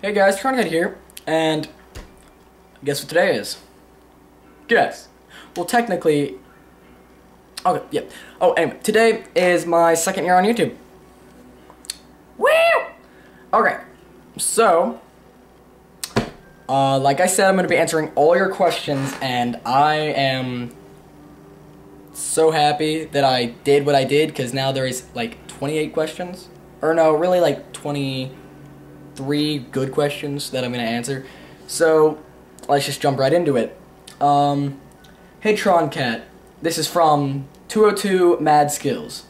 Hey guys, TronKat here, and guess what today is? Guess. Well, technically, okay, yeah. Oh, anyway, today is my second year on YouTube. Woo! Okay, so, like I said, I'm going to be answering all your questions, and I am so happy that I did what I did, because now there is, like, 28 questions. Or no, really, like, 23 good questions that I'm going to answer. So, let's just jump right into it. Hey TronKat, this is from 202 Mad Skills.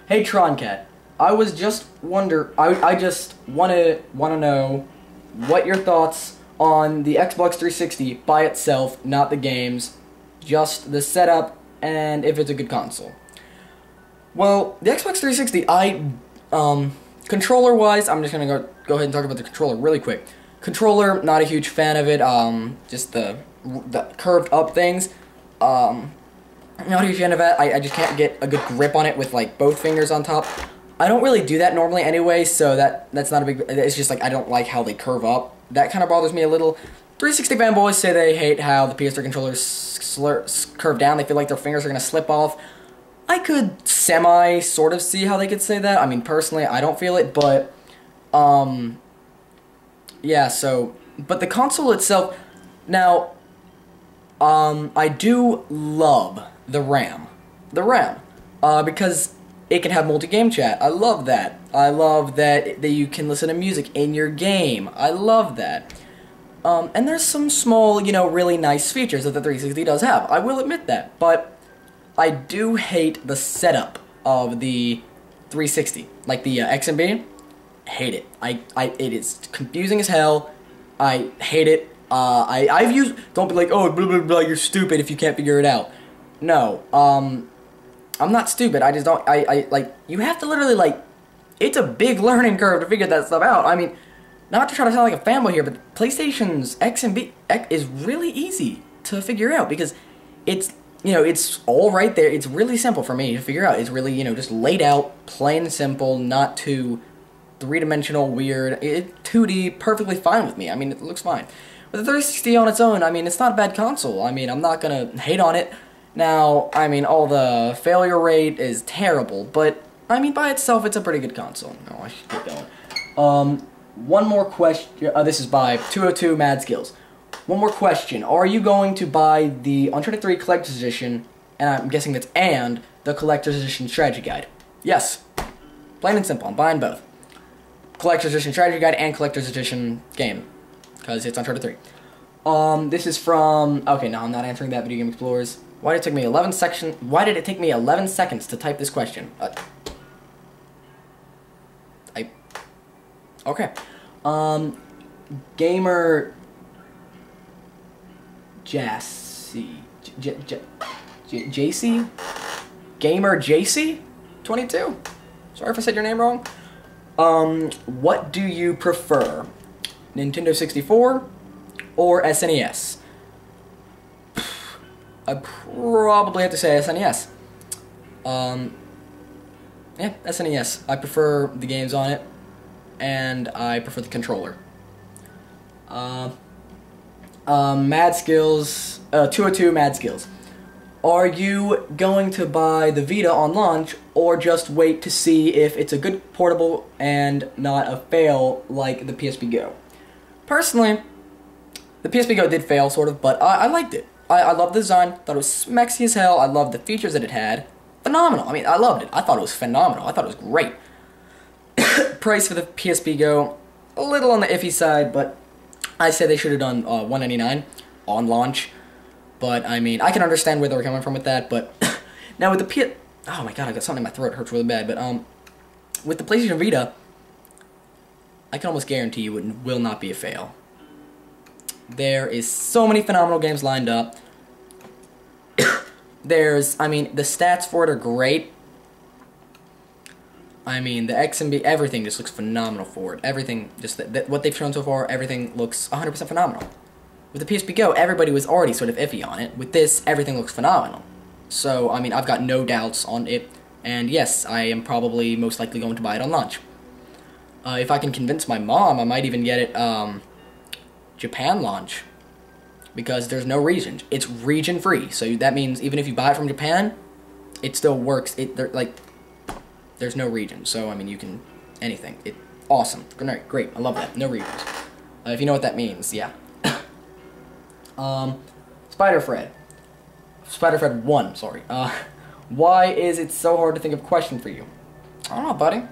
Hey TronKat, I just want to know what your thoughts on the Xbox 360 by itself, not the games, just the setup, and if it's a good console. Well, the Xbox 360, controller-wise, I'm just gonna go ahead and talk about the controller really quick. Controller, not a huge fan of it. Just the curved up things. Not a huge fan of that. I just can't get a good grip on it with like both fingers on top. I don't really do that normally anyway, so that's not a big. It's just like I don't like how they curve up. That kind of bothers me a little. 360 fanboys say they hate how the PS3 controllers curve down. They feel like their fingers are gonna slip off. I could sort of see how they could say that. I mean, personally, I don't feel it, but, yeah, so, but the console itself, now, I do love the RAM, because it can have multi-game chat. I love that. I love that you can listen to music in your game. I love that. And there's some small, really nice features that the 360 does have. I will admit that, but I do hate the setup of the 360, like the XMB. Hate it. It is confusing as hell. I hate it. I've used. Don't be like, oh, blah blah blah. You're stupid if you can't figure it out. No. I'm not stupid. I just don't. Like. You have to literally like. It's a big learning curve to figure that stuff out. I mean, not to try to sound like a fanboy here, but PlayStation's XMB is really easy to figure out because it's. It's all right there. It's really simple for me to figure out. It's really, just laid out, plain and simple, not too three-dimensional, weird. 2D, perfectly fine with me. I mean, it looks fine. With the 360 on its own, I mean, it's not a bad console. I mean, I'm not gonna hate on it. Now, I mean, all the failure rate is terrible, but, I mean, by itself, it's a pretty good console. No, I should keep going. One more question. This is by 202 Mad Skills. One more question. Are you going to buy the Uncharted 3 Collector's Edition, and I'm guessing that's and the Collector's Edition Strategy Guide? Yes. Plain and simple. I'm buying both. Collector's Edition Strategy Guide and Collector's Edition game, because it's Uncharted 3. This is from... Okay, no, I'm not answering that, Video Game Explorers. Why did it take me 11 seconds to type this question? Okay. Gamer... JC? Gamer JC? 22? Sorry if I said your name wrong. What do you prefer? Nintendo 64 or SNES? I'd probably have to say SNES. Yeah, SNES. I prefer the games on it, and I prefer the controller. Mad Skills, 202 Mad Skills. Are you going to buy the Vita on launch, or just wait to see if it's a good portable and not a fail like the PSP Go? Personally, the PSP Go did fail, sort of, but I liked it. I loved the design, thought it was smexy as hell, I loved the features that it had. Phenomenal. I mean, I loved it. I thought it was phenomenal. I thought it was great. Price for the PSP Go, a little on the iffy side, but I say they should have done $199 on launch, but I mean, I can understand where they were coming from with that, but now with the oh my god, I got something in my throat, it hurts really bad, but with the PlayStation Vita, I can almost guarantee you it will not be a fail. There is so many phenomenal games lined up. I mean, the stats for it are great. I mean, the XMB, everything just looks phenomenal for it. Everything, just what they've shown so far, everything looks 100% phenomenal. With the PSP Go, everybody was already sort of iffy on it. With this, everything looks phenomenal. So, I mean, I've got no doubts on it. And yes, I am probably most likely going to buy it on launch. If I can convince my mom, I might even get it Japan launch, because there's no region. It's region free, so that means even if you buy it from Japan, it still works. There's no region, so I mean you can anything. Awesome, great. I love that. No regions. If you know what that means, yeah. Spider-Fred 1. Sorry. Why is it so hard to think of a question for you? I don't know, buddy.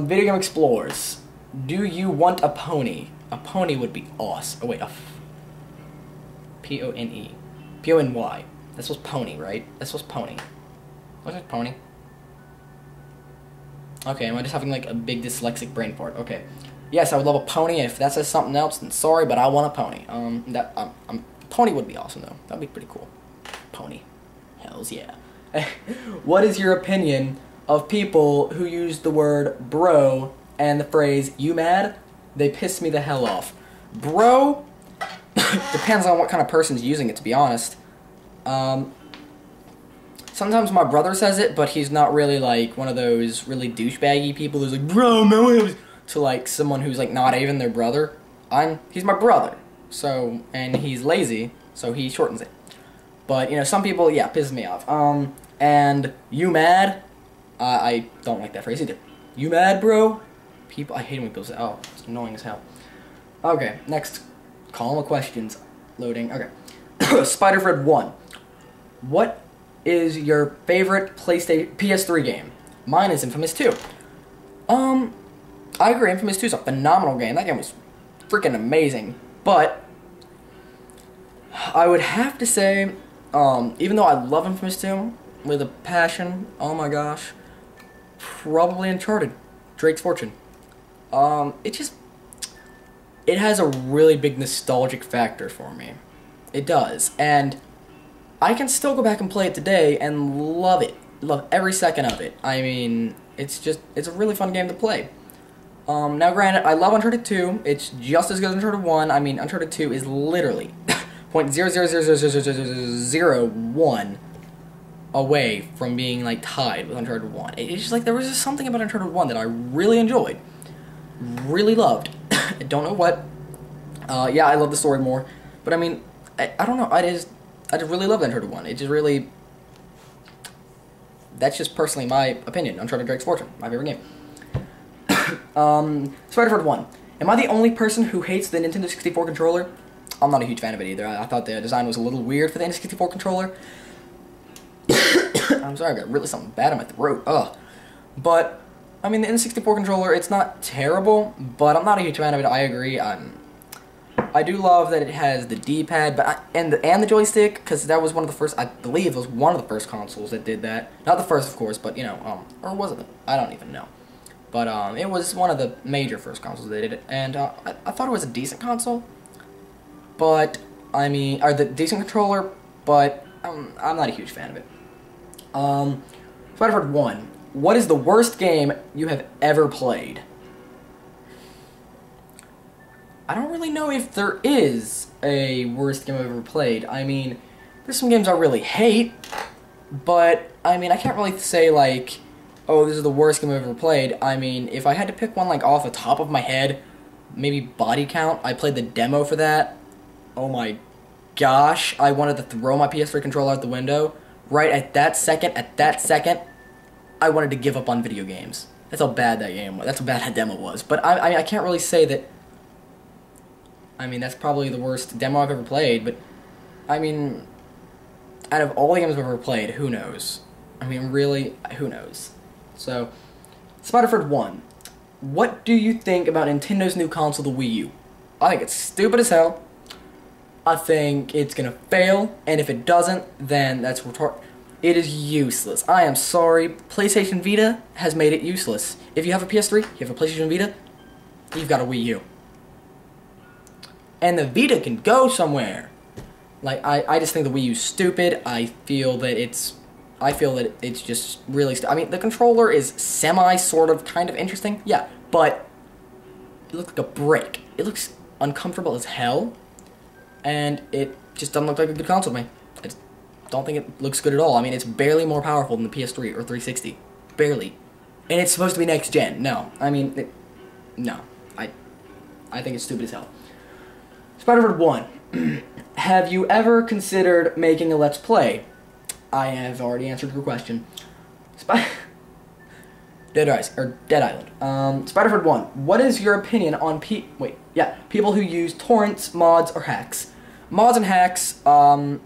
Video Game Explorers. Do you want a pony? A pony would be awesome. Oh wait, P-O-N-E. P-O-N-Y. That's supposed pony, right? That's supposed pony. What's it, pony? Okay, am I just having like a big dyslexic brain fart? Okay. Yes, I would love a pony. If that says something else, then sorry, but I want a pony. Pony would be awesome though. That'd be pretty cool. Pony. Hells yeah. What is your opinion of people who use the word bro and the phrase "you mad"? They piss me the hell off. Bro depends on what kind of person's using it, to be honest. Sometimes my brother says it, but he's not really like one of those really douchebaggy people who's like, bro, man, to like someone who's like not even their brother. He's my brother, so, and he's lazy, so he shortens it. But you know, some people, yeah, pisses me off. And you mad? I don't like that phrase either. You mad, bro? People, I hate when it goes. Oh, it's annoying as hell. Okay, next column of questions. Loading. Okay, Spider-Fred 1. What is your favorite PS3 game? Mine is Infamous 2. I agree, Infamous 2 is a phenomenal game. That game was freaking amazing. But I would have to say, even though I love Infamous 2 with a passion, oh my gosh, probably Uncharted, Drake's Fortune. It has a really big nostalgic factor for me. It does, and I can still go back and play it today and love it. Love every second of it. I mean, it's a really fun game to play. Now granted, I love Uncharted 2. It's just as good as Uncharted 1. I mean, Uncharted 2 is literally .0000001 away from being like tied with Uncharted 1. It's just like there was just something about Uncharted 1 that I really enjoyed. Really loved. I don't know what. Yeah, I love the story more. But I mean, I don't know. I just really love Uncharted 1. It just really... That's just personally my opinion. Uncharted Drake's Fortune, my favorite game. Spider-Fred 1. Am I the only person who hates the Nintendo 64 controller? I'm not a huge fan of it either. I thought the design was a little weird for the N64 controller. I'm sorry, I got really something bad in my throat. Ugh. But, I mean, the N64 controller, it's not terrible, but I'm not a huge fan of it. I agree. I do love that it has the D-pad, but and the joystick, because that was one of the first. I believe it was one of the first consoles that did that. Not the first, of course, but you know, or was it? I don't even know. But it was one of the major first consoles that did it, and I thought it was a decent console. But I mean, or the decent controller, but I'm not a huge fan of it. Spider-Fred 1. What is the worst game you have ever played? I don't really know if there is a worst game I've ever played. I mean, there's some games I really hate, but, I mean, I can't really say, like, oh, this is the worst game I've ever played. I mean, if I had to pick one, like, off the top of my head, maybe Body Count. I played the demo for that. Oh my gosh, I wanted to throw my PS3 controller out the window. Right at that second, I wanted to give up on video games. That's how bad that game was. That's how bad that demo was. But, I can't really say that... I mean, that's probably the worst demo I've ever played, but, I mean, out of all the games I've ever played, who knows? I mean, really, who knows? So, Spider-Fred 1. What do you think about Nintendo's new console, the Wii U? I think it's stupid as hell. I think it's gonna fail, and if it doesn't, then that's retarded. It is useless. I am sorry. PlayStation Vita has made it useless. If you have a PS3, you have a PlayStation Vita, you've got a Wii U. And the Vita can go somewhere. Like, I just think the Wii U's stupid. I feel that it's just really I mean, the controller is sort of, kind of interesting. Yeah, but it looks like a brick. It looks uncomfortable as hell. And it just doesn't look like a good console to me. I just don't think it looks good at all. I mean, it's barely more powerful than the PS3 or 360. Barely. And it's supposed to be next gen. No. I mean, No. I think it's stupid as hell. Spider-Bird 1. Have you ever considered making a Let's Play? I have already answered your question. Dead Island. Spider-Bird 1. What is your opinion on people who use torrents, mods, or hacks? Mods and hacks, I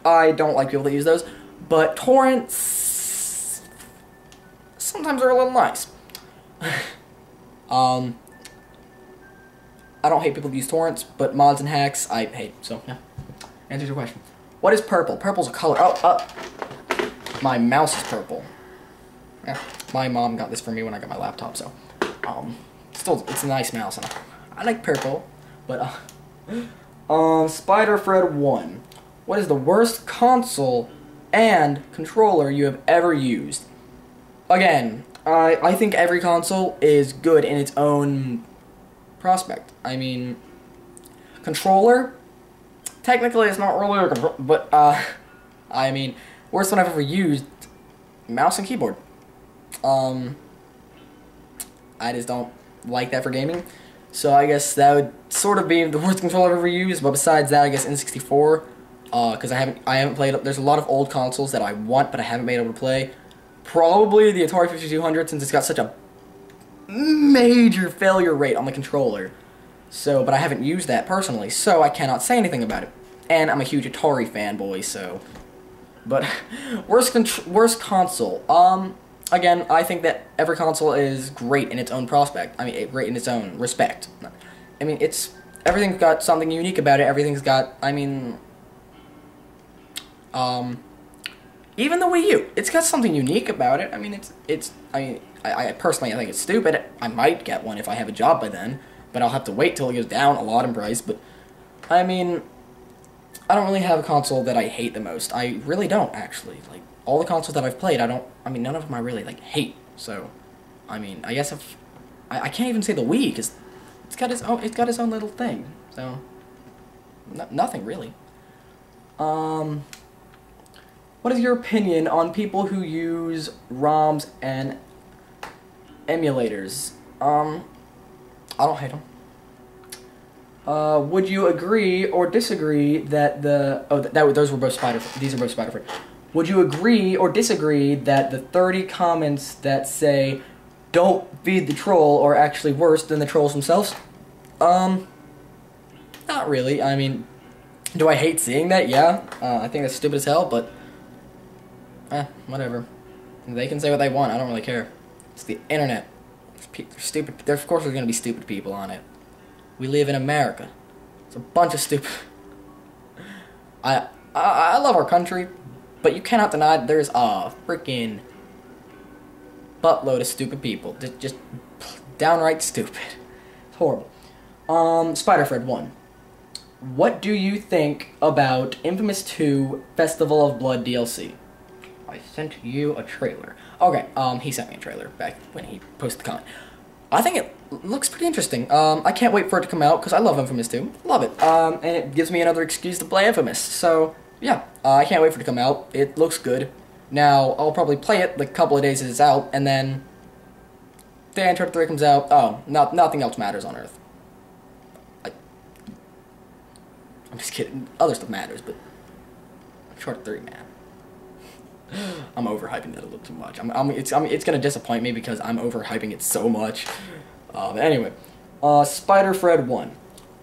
don't like people that use those, but torrents sometimes are a little nice. I don't hate people who use torrents, but mods and hacks I hate, so yeah. Answers your question. What is purple? Purple's a color. My mouse is purple. Yeah, my mom got this for me when I got my laptop, so still, it's a nice mouse, and I like purple. But Spider-Fred 1. What is the worst console and controller you have ever used? Again, I think every console is good in its own prospect. I mean, controller, technically it's not really a controller, but I mean, worst one I've ever used, mouse and keyboard. I just don't like that for gaming, so I guess that would sort of be the worst controller I've ever used. But besides that, I guess N64, because I haven't played. There's a lot of old consoles that I want, but I haven't been able to play. Probably the Atari 5200, since it's got such a major failure rate on the controller. So, but I haven't used that personally, so I cannot say anything about it. And I'm a huge Atari fanboy, so. But worst console. Again, I think that every console is great in its own prospect. I mean, great in its own respect. I mean, everything's got something unique about it. Everything's got, I mean, even the Wii U, it's got something unique about it. I mean, I personally, I think it's stupid. I might get one if I have a job by then, but I'll have to wait till it goes down a lot in price. But, I mean, I don't really have a console that I hate the most. I really don't, actually. Like, all the consoles that I've played, none of them I really, like, hate. So, I mean, I guess I can't even say the Wii, because it's got its own little thing. So, nothing really. What is your opinion on people who use ROMs and emulators? I don't hate them. Would you agree or disagree that those were both these are both Spider-Fred. Would you agree or disagree that the 30 comments that say "Don't feed the troll" are actually worse than the trolls themselves? Not really. I mean, do I hate seeing that? Yeah. I think that's stupid as hell, but whatever. They can say what they want. I don't really care. It's the internet. Stupid. Of course, there's gonna be stupid people on it. We live in America. It's a bunch of stupid. I love our country, but you cannot deny that there's a freaking buttload of stupid people. Just downright stupid. It's horrible. Spider-Fred 1. What do you think about Infamous 2 Festival of Blood DLC? I sent you a trailer. Okay, he sent me a trailer back when he posted the comment. I think it looks pretty interesting. I can't wait for it to come out, because I love Infamous 2. Love it. And it gives me another excuse to play Infamous. So, yeah, I can't wait for it to come out. It looks good. Now, I'll probably play it like a couple of days as it's out, and then the day Uncharted 3 comes out, nothing else matters on Earth. I'm just kidding. Other stuff matters, but Uncharted 3, man. I'm overhyping that a little too much. It's gonna disappoint me because I'm overhyping it so much. But anyway, Spider-Fred 1.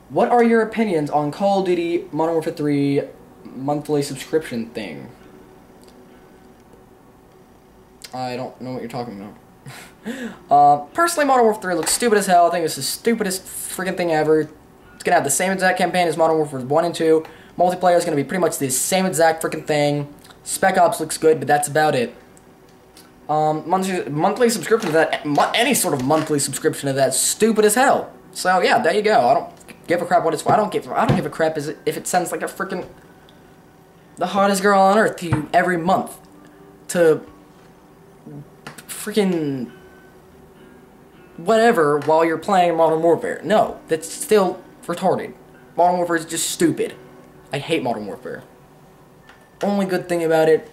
What are your opinions on Call of Duty Modern Warfare 3 monthly subscription thing? I don't know what you're talking about. Personally, Modern Warfare 3 looks stupid as hell. I think it's the stupidest freaking thing ever. It's gonna have the same exact campaign as Modern Warfare 1 and 2. Multiplayer is gonna be pretty much the same exact freaking thing. Spec Ops looks good, but that's about it. Monthly subscription to that, any sort of monthly subscription to that, is stupid as hell. So yeah, there you go. I don't give a crap what it's for. I don't give a crap if it sends like a freaking the hottest girl on earth to you every month to freaking whatever while you're playing Modern Warfare. No, that's still retarded. Modern Warfare is just stupid. I hate Modern Warfare. Only good thing about it,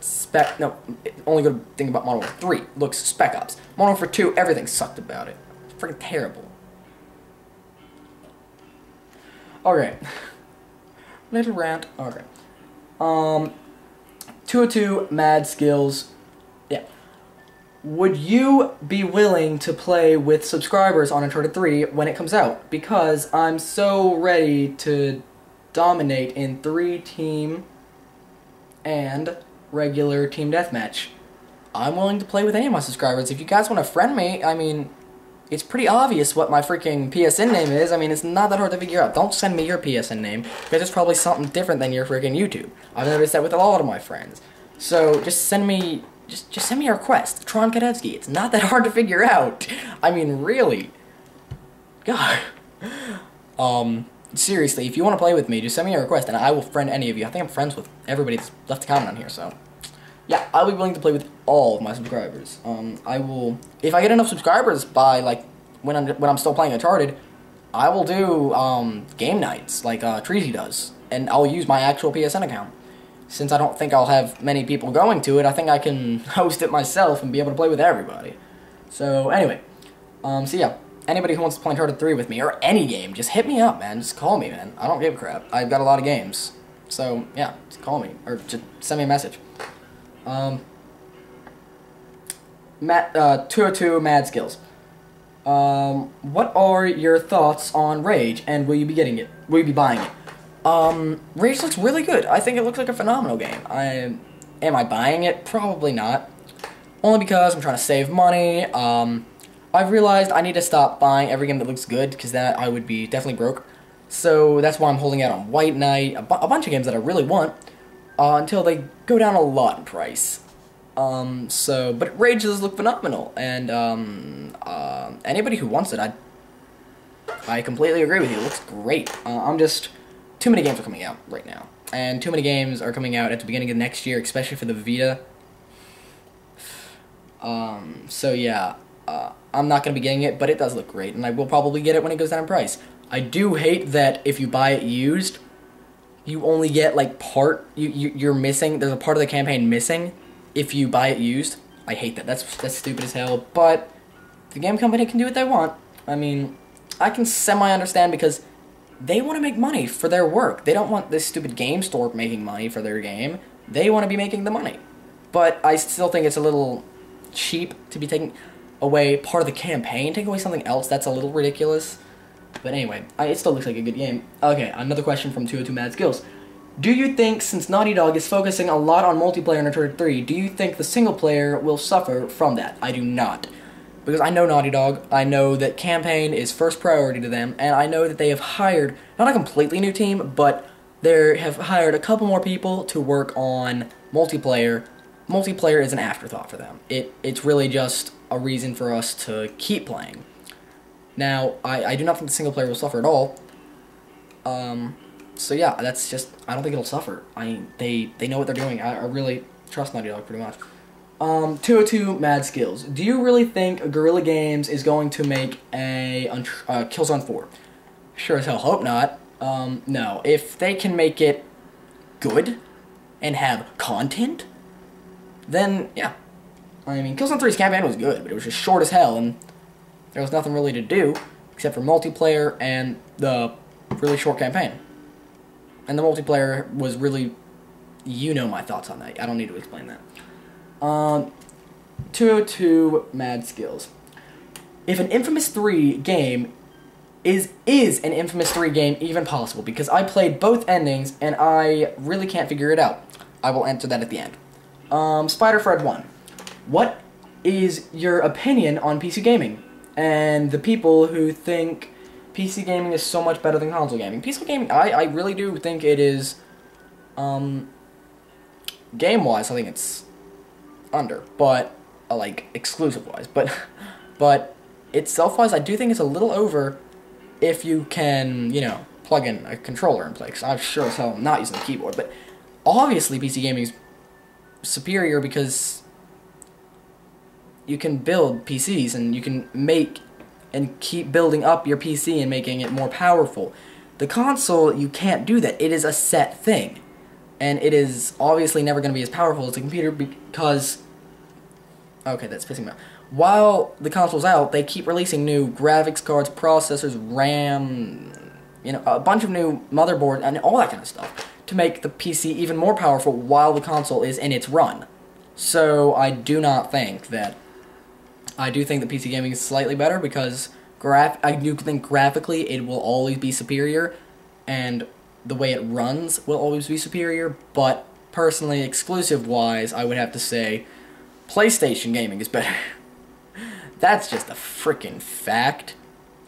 only good thing about Modern Warfare 3 looks Spec Ops. Modern Warfare 2, everything sucked about it. It's freaking terrible. Okay. Little rant. Okay. 202 Mad Skills. Yeah. Would you be willing to play with subscribers on Uncharted 3 when it comes out? Because I'm so ready to dominate in 3-team and regular team deathmatch. I'm willing to play with any of my subscribers. If you guys want to friend me, I mean, it's pretty obvious what my freaking PSN name is. I mean, it's not that hard to figure out. Don't send me your PSN name, because it's probably something different than your freaking YouTube. I've noticed that with a lot of my friends. So, just send me, just send me a request. TronKatEvsky. It's not that hard to figure out. I mean, really. God. Seriously, if you want to play with me, just send me a request, and I will friend any of you. I think I'm friends with everybody that's left a comment on here, so... Yeah, I'll be willing to play with all of my subscribers. I will, if I get enough subscribers by, like, when I'm still playing Uncharted, I will do, game nights, like, Treasy does. And I'll use my actual PSN account. Since I don't think I'll have many people going to it, I think I can host it myself and be able to play with everybody. So, anyway. So yeah, anybody who wants to play Uncharted 3 with me, or any game, just hit me up, man. Just call me, man. I don't give a crap. I've got a lot of games. So, yeah, just call me, or just send me a message. 202 Mad Skills. What are your thoughts on Rage, and will you be getting it? Will you be buying it? Rage looks really good. I think it looks like a phenomenal game. Am I buying it? Probably not. Only because I'm trying to save money. I've realized I need to stop buying every game that looks good, because then I would be definitely broke. So that's why I'm holding out on White Knight, a bunch of games that I really want, until they go down a lot in price. But Rage does look phenomenal, and, anybody who wants it, I completely agree with you. It looks great. Too many games are coming out right now, and too many games are coming out at the beginning of next year, especially for the Vita. So yeah, I'm not gonna be getting it, but it does look great, and I will probably get it when it goes down in price. I do hate that if you buy it used, you only get, like, you're missing, there's a part of the campaign missing if you buy it used. I hate that. That's stupid as hell, but the game company can do what they want. I mean, I can semi-understand, because they want to make money for their work. They don't want this stupid game store making money for their game. They want to be making the money. But I still think it's a little cheap to be taking away part of the campaign, take away something else. That's a little ridiculous. But anyway, it still looks like a good game. Okay, another question from 202 Mad Skills. Do you think, since Naughty Dog is focusing a lot on multiplayer in Uncharted 3, do you think the single player will suffer from that? I do not. Because I know Naughty Dog, I know that campaign is first priority to them, and I know that they have hired, not a completely new team, but they have hired a couple more people to work on multiplayer. Multiplayer is an afterthought for them. It's really just a reason for us to keep playing. Now, I do not think the single player will suffer at all. So yeah, that's just, I don't think it'll suffer. I mean, they know what they're doing. I really trust Naughty Dog pretty much. 202 Mad Skills. Do you really think Guerrilla Games is going to make a Killzone 4? Sure as hell hope not. No. If they can make it good and have content, then yeah. I mean, Killzone 3's campaign was good, but it was just short as hell, and there was nothing really to do except for multiplayer and the really short campaign. And the multiplayer was really, you know my thoughts on that. I don't need to explain that. 202 Mad Skills. If an Infamous 3 game is an Infamous 3 game even possible? Because I played both endings and I really can't figure it out. I will answer that at the end. Spider-Fred1. What is your opinion on PC gaming? And the people who think PC gaming is so much better than console gaming. PC gaming, I really do think it is, game-wise, I think it's under, but, like, exclusive-wise, but itself-wise, I do think it's a little over if you can, you know, plug in a controller and play, because I'm sure as hell I'm not using the keyboard, but obviously PC gaming is superior because you can build PCs, and you can make and keep building up your PC and making it more powerful. The console, you can't do that. It is a set thing. And it is obviously never going to be as powerful as the computer because... Okay, that's pissing me off. While the console's out, they keep releasing new graphics cards, processors, RAM, a bunch of new motherboards and all that kind of stuff to make the PC even more powerful while the console is in its run. So I do think that PC gaming is slightly better because I do think graphically it will always be superior, and the way it runs will always be superior, but personally, exclusive-wise, I would have to say PlayStation gaming is better. That's just a freaking fact.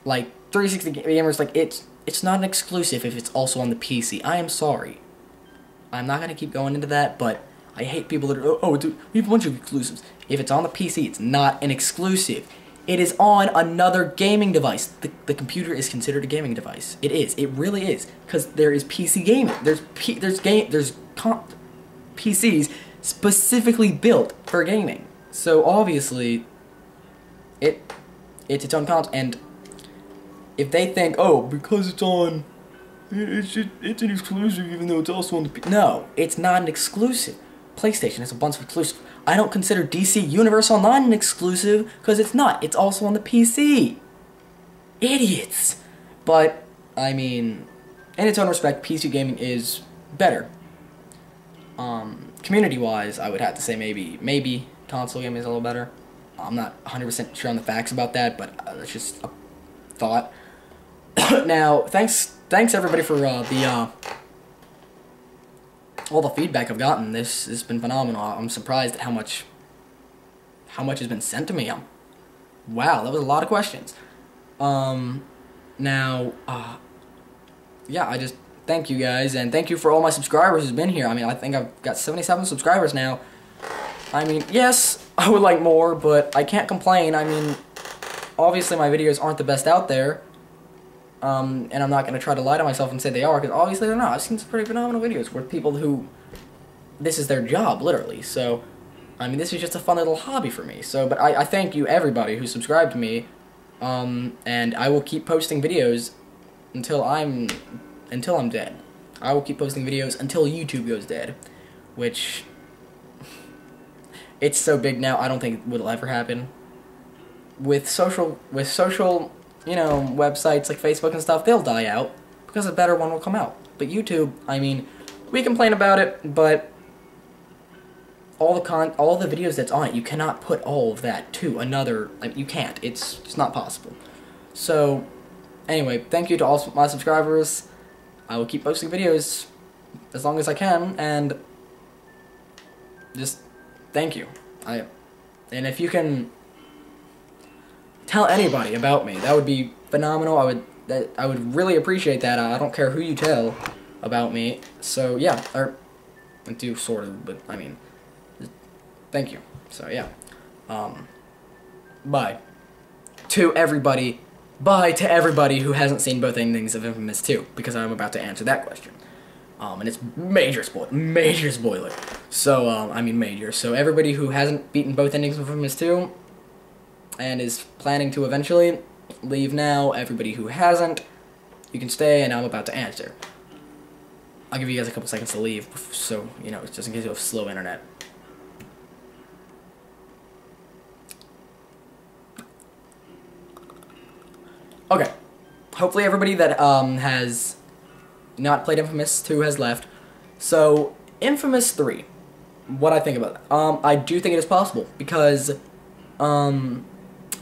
Like, 360 gamers, like, it's not an exclusive if it's also on the PC. I am sorry. I'm not going to keep going into that, but I hate people that are, oh, dude, we have a bunch of exclusives. If it's on the PC, it's not an exclusive. It is on another gaming device. The computer is considered a gaming device. It is. It really is. Because there is PC gaming. There's PCs specifically built for gaming. So obviously, it's its own console. And if they think, oh, because it's on, it's an exclusive even though it's also on the PC. No, it's not an exclusive. PlayStation has a bunch of exclusives. I don't consider DC Universe Online an exclusive because it's not. It's also on the PC. Idiots. But, I mean, in its own respect, PC gaming is better. Community-wise, I would have to say maybe console gaming is a little better. I'm not 100% sure on the facts about that, but that's just a thought. Now, thanks everybody for all the feedback I've gotten. This has been phenomenal. I'm surprised at how much has been sent to me. Wow, that was a lot of questions. Yeah, I just thank you guys, and thank you for all my subscribers who's been here. I mean, I think I've got 77 subscribers now. I mean, yes, I would like more, but I can't complain. I mean, obviously my videos aren't the best out there. And I'm not going to try to lie to myself and say they are, because obviously they're not. I've seen some pretty phenomenal videos with people who, this is their job, literally. So, I mean, this is just a fun little hobby for me. So, but I thank you, everybody, who subscribed to me, and I will keep posting videos until I'm dead. I will keep posting videos until YouTube goes dead, which, it's so big now, I don't think it will ever happen. With social, websites like Facebook and stuff, they'll die out because a better one will come out. But YouTube, I mean, we complain about it, but all the videos that's on it, you cannot put all of that to another. You can't. It's not possible. So, anyway, thank you to all my subscribers. I will keep posting videos as long as I can, and just thank you. And if you can tell anybody about me, that would be phenomenal. I would really appreciate that. I don't care who you tell about me. So yeah, I do sort of, but I mean, thank you. So yeah, bye to everybody. Bye to everybody who hasn't seen both endings of Infamous 2, because I'm about to answer that question. And it's major spoiler. So I mean major. So everybody who hasn't beaten both endings of Infamous 2. And is planning to eventually leave now. Everybody who hasn't, you can stay, and I'm about to answer. I'll give you guys a couple seconds to leave, so, just in case you have slow internet. Okay. Hopefully everybody that has not played Infamous 2 has left. So, Infamous 3. What I think about that. I do think it is possible, because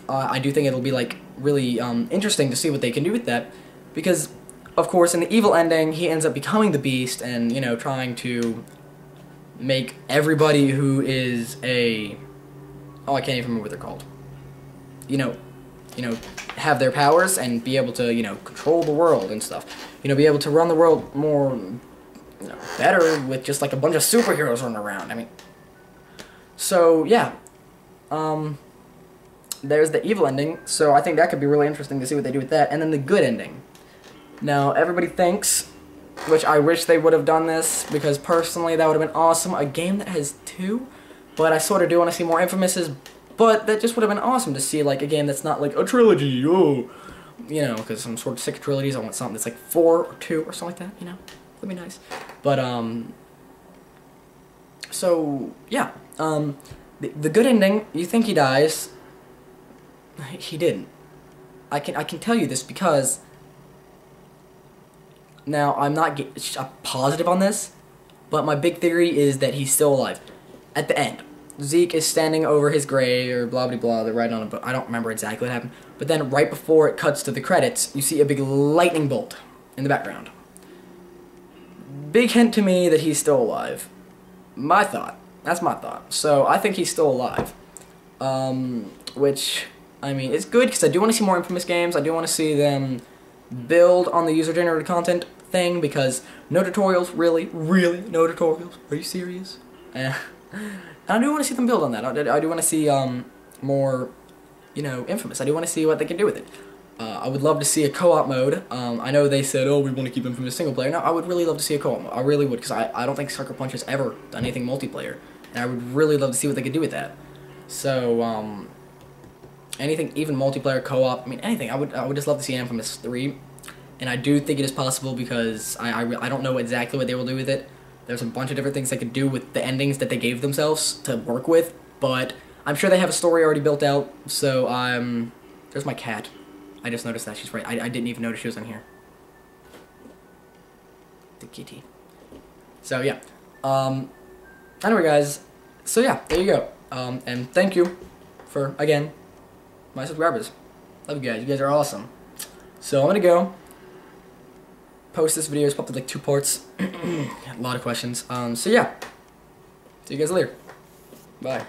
I do think it'll be, like, really interesting to see what they can do with that, because, of course, in the evil ending, he ends up becoming the Beast and, trying to make everybody who is a... Oh, I can't even remember what they're called. Have their powers and be able to, control the world and stuff. Be able to run the world more, better with just, like, a bunch of superheroes running around. I mean... So, yeah. There's the evil ending, so I think that could be really interesting to see what they do with that. And then the good ending. Now, everybody thinks, which I wish they would have done this, because personally that would have been awesome, a game that has 2, but I sort of do want to see more Infamouses, but that just would have been awesome to see, like, a game that's not, like, a trilogy, oh, because I'm sort of sick of trilogies. I want something that's, like, 4 or 2 or something like that, that'd be nice. But, so, yeah, the good ending, you think he dies. He didn't. I can tell you this because Now, I'm not positive on this, but my big theory is that he's still alive. At the end, Zeke is standing over his grave, or blah blah blah, they're writing on a book. I don't remember exactly what happened. But then right before it cuts to the credits, you see a big lightning bolt in the background. Big hint to me that he's still alive. My thought. That's my thought. So I think he's still alive. Which, I mean, it's good because I do want to see more Infamous games. I do want to see them build on the user-generated content thing because no tutorials, really, no tutorials. Are you serious? And I do want to see them build on that. I do want to see more, you know, Infamous. I do want to see what they can do with it. I would love to see a co-op mode. I know they said, oh, we want to keep Infamous single player. No, I would really love to see a co-op mode. I really would, because I don't think Sucker Punch has ever done anything multiplayer. And I would really love to see what they could do with that. So, anything, even multiplayer, co-op, I mean, anything. I would just love to see Infamous 3. And I do think it is possible because I don't know exactly what they will do with it. There's a bunch of different things they could do with the endings that they gave themselves to work with. But I'm sure they have a story already built out. So, there's my cat. I just noticed that. She's right. I didn't even notice she was in here. The kitty. So, yeah. Anyway, guys. So, yeah. There you go. And thank you for, again, my subscribers. Love you guys. You guys are awesome. So, I'm gonna go post this video. It's probably like 2 parts. A lot of questions. So, yeah. See you guys later. Bye.